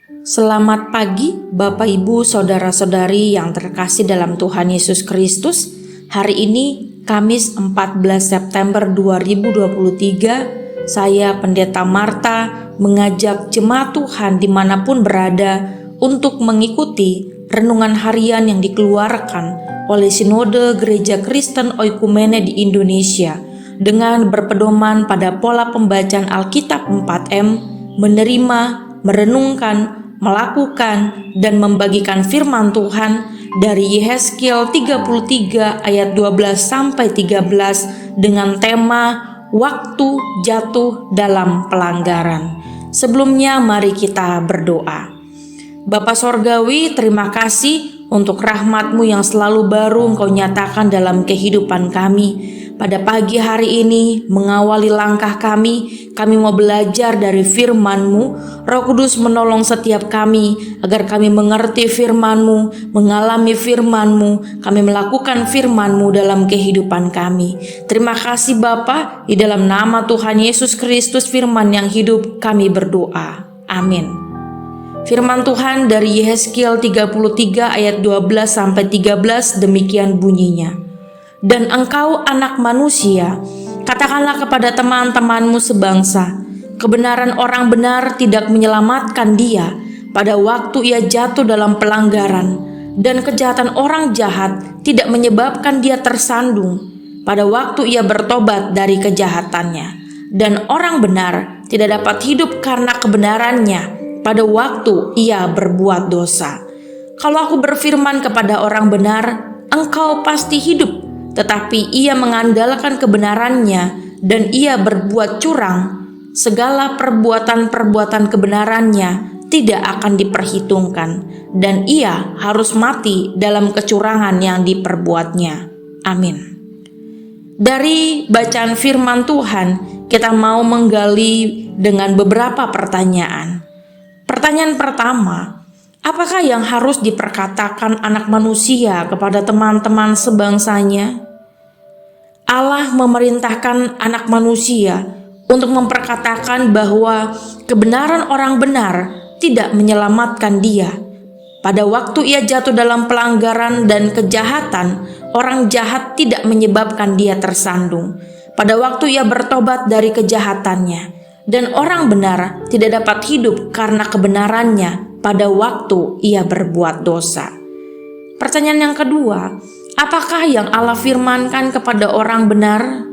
Selamat pagi Bapak Ibu Saudara-saudari yang terkasih dalam Tuhan Yesus Kristus. Hari ini Kamis 14 September 2023, saya Pendeta Marta mengajak jemaat Tuhan dimanapun berada untuk mengikuti renungan harian yang dikeluarkan oleh Sinode Gereja Kristen Oikumene di Indonesia dengan berpedoman pada pola pembacaan Alkitab 4M, menerima, merenungkan, melakukan, dan membagikan firman Tuhan dari Yehezkiel 33 ayat 12-13 dengan tema waktu jatuh dalam pelanggaran. Sebelumnya mari kita berdoa. Bapa Sorgawi, terima kasih untuk rahmat-Mu yang selalu baru Engkau nyatakan dalam kehidupan kami. Pada pagi hari ini, mengawali langkah kami mau belajar dari firman-Mu. Roh Kudus menolong setiap kami, agar kami mengerti firman-Mu, mengalami firman-Mu, kami melakukan firman-Mu dalam kehidupan kami. Terima kasih Bapa, di dalam nama Tuhan Yesus Kristus firman yang hidup kami berdoa. Amin. Firman Tuhan dari Yehezkiel 33 ayat 12-13 demikian bunyinya. Dan engkau anak manusia, katakanlah kepada teman-temanmu sebangsa, kebenaran orang benar tidak menyelamatkan dia pada waktu ia jatuh dalam pelanggaran, dan kejahatan orang jahat tidak menyebabkan dia tersandung pada waktu ia bertobat dari kejahatannya. Dan orang benar tidak dapat hidup karena kebenarannya pada waktu ia berbuat dosa. Kalau aku berfirman kepada orang benar, engkau pasti hidup, tetapi ia mengandalkan kebenarannya dan ia berbuat curang, segala perbuatan-perbuatan kebenarannya tidak akan diperhitungkan, dan ia harus mati dalam kecurangan yang diperbuatnya. Amin. Dari bacaan firman Tuhan, kita mau menggali dengan beberapa pertanyaan. Pertanyaan pertama, apakah yang harus diperkatakan anak manusia kepada teman-teman sebangsanya? Allah memerintahkan anak manusia untuk memperkatakan bahwa kebenaran orang benar tidak menyelamatkan dia. Pada waktu ia jatuh dalam pelanggaran dan kejahatan, orang jahat tidak menyebabkan dia tersandung. Pada waktu ia bertobat dari kejahatannya, dan orang benar tidak dapat hidup karena kebenarannya pada waktu ia berbuat dosa. Pertanyaan yang kedua, apakah yang Allah firmankan kepada orang benar?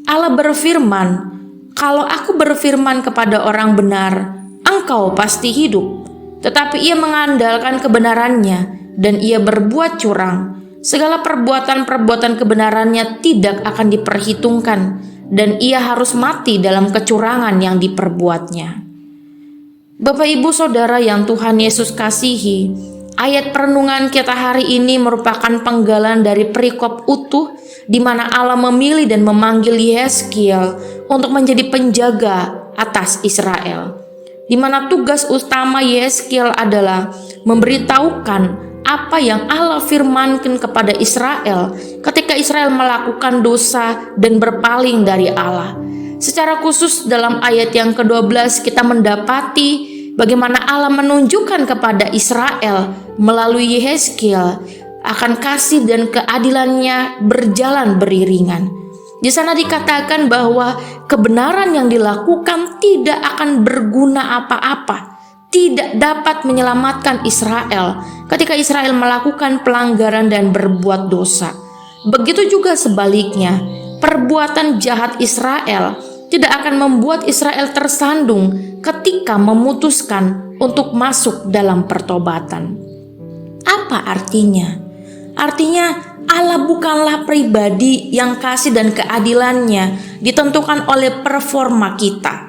Allah berfirman, kalau aku berfirman kepada orang benar, engkau pasti hidup. Tetapi ia mengandalkan kebenarannya dan ia berbuat curang. Segala perbuatan-perbuatan kebenarannya tidak akan diperhitungkan dan ia harus mati dalam kecurangan yang diperbuatnya. Bapak Ibu Saudara yang Tuhan Yesus kasihi, ayat perenungan kita hari ini merupakan penggalan dari perikop utuh di mana Allah memilih dan memanggil Yehezkiel untuk menjadi penjaga atas Israel. Di mana tugas utama Yehezkiel adalah memberitahukan apa yang Allah firmankan kepada Israel ketika Israel melakukan dosa dan berpaling dari Allah. Secara khusus dalam ayat yang ke-12 kita mendapati bagaimana Allah menunjukkan kepada Israel melalui Yehezkiel akan kasih dan keadilannya berjalan beriringan. Di sana dikatakan bahwa kebenaran yang dilakukan tidak akan berguna apa-apa, tidak dapat menyelamatkan Israel ketika Israel melakukan pelanggaran dan berbuat dosa. Begitu juga sebaliknya, perbuatan jahat Israel tidak akan membuat Israel tersandung ketika memutuskan untuk masuk dalam pertobatan. Apa artinya? Artinya Allah bukanlah pribadi yang kasih dan keadilannya ditentukan oleh performa kita.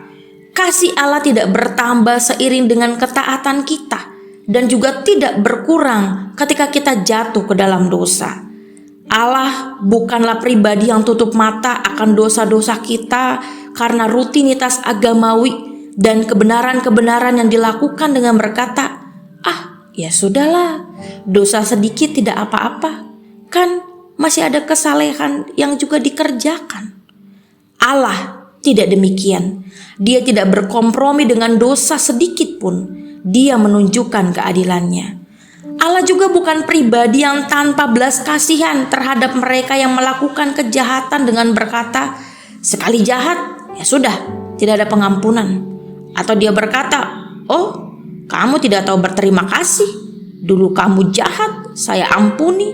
Kasih Allah tidak bertambah seiring dengan ketaatan kita dan juga tidak berkurang ketika kita jatuh ke dalam dosa. Allah bukanlah pribadi yang tutup mata akan dosa-dosa kita karena rutinitas agamawi dan kebenaran-kebenaran yang dilakukan dengan berkata, ya sudahlah, dosa sedikit tidak apa-apa, kan masih ada kesalehan yang juga dikerjakan. Allah tidak demikian. Dia tidak berkompromi dengan dosa sedikit pun. Dia menunjukkan keadilannya. Allah juga bukan pribadi yang tanpa belas kasihan terhadap mereka yang melakukan kejahatan dengan berkata, sekali jahat, ya sudah, tidak ada pengampunan. Atau dia berkata, oh, kamu tidak tahu berterima kasih. Dulu kamu jahat, saya ampuni.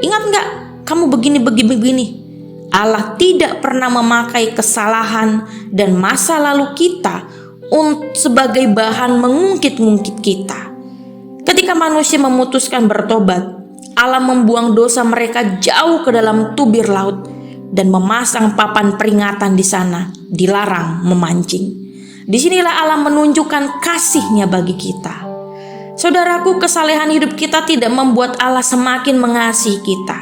Ingat gak, kamu begini. Allah tidak pernah memakai kesalahan dan masa lalu kita sebagai bahan mengungkit-ungkit kita. Ketika manusia memutuskan bertobat, Allah membuang dosa mereka jauh ke dalam tubir laut dan memasang papan peringatan di sana, dilarang memancing. Disinilah Allah menunjukkan kasih-Nya bagi kita. Saudaraku, kesalehan hidup kita tidak membuat Allah semakin mengasihi kita.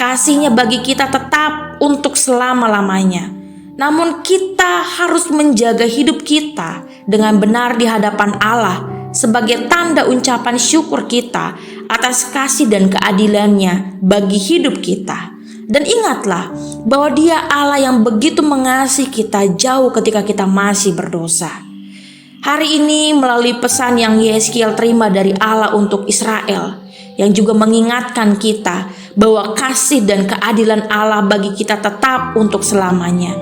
Kasih-Nya bagi kita tetap untuk selama-lamanya. Namun kita harus menjaga hidup kita dengan benar di hadapan Allah sebagai tanda ucapan syukur kita atas kasih dan keadilan-Nya bagi hidup kita. Dan ingatlah bahwa Dia Allah yang begitu mengasihi kita jauh ketika kita masih berdosa. Hari ini melalui pesan yang Yeskiel terima dari Allah untuk Israel, yang juga mengingatkan kita bahwa kasih dan keadilan Allah bagi kita tetap untuk selamanya.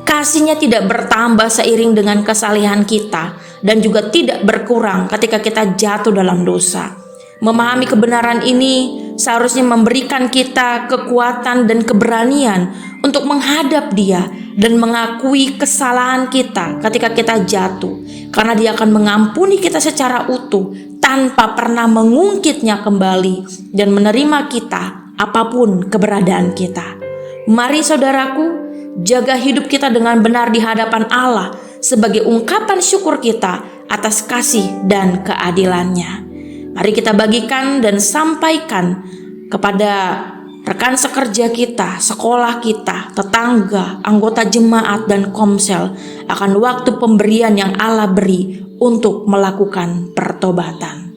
Kasih-Nya tidak bertambah seiring dengan kesalehan kita dan juga tidak berkurang ketika kita jatuh dalam dosa. Memahami kebenaran ini seharusnya memberikan kita kekuatan dan keberanian untuk menghadap Dia dan mengakui kesalahan kita ketika kita jatuh, karena Dia akan mengampuni kita secara utuh tanpa pernah mengungkitnya kembali dan menerima kita apapun keberadaan kita. Mari saudaraku, jaga hidup kita dengan benar di hadapan Allah sebagai ungkapan syukur kita atas kasih dan keadilan-Nya. Mari kita bagikan dan sampaikan kepada rekan sekerja kita, sekolah kita, tetangga, anggota jemaat dan komsel akan waktu pemberian yang Allah beri untuk melakukan pertobatan.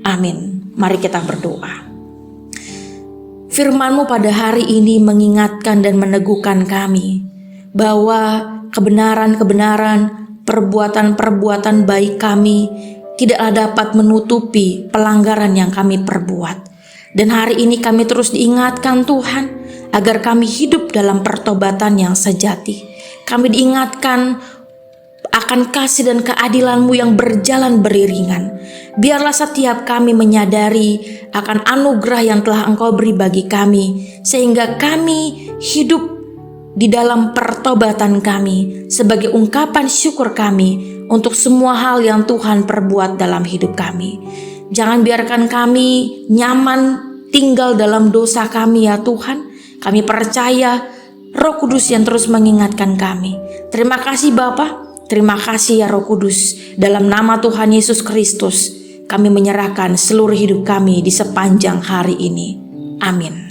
Amin. Mari kita berdoa. Firman-Mu pada hari ini mengingatkan dan meneguhkan kami bahwa kebenaran-kebenaran, perbuatan-perbuatan baik kami tidaklah dapat menutupi pelanggaran yang kami perbuat. Dan hari ini kami terus diingatkan Tuhan agar kami hidup dalam pertobatan yang sejati. Kami diingatkan akan kasih dan keadilan-Mu yang berjalan beriringan. Biarlah setiap kami menyadari akan anugerah yang telah Engkau beri bagi kami, sehingga kami hidup di dalam pertobatan kami sebagai ungkapan syukur kami untuk semua hal yang Tuhan perbuat dalam hidup kami. Jangan biarkan kami nyaman tinggal dalam dosa kami ya Tuhan. Kami percaya Roh Kudus yang terus mengingatkan kami. Terima kasih Bapa. Terima kasih ya Roh Kudus. Dalam nama Tuhan Yesus Kristus, kami menyerahkan seluruh hidup kami di sepanjang hari ini. Amin.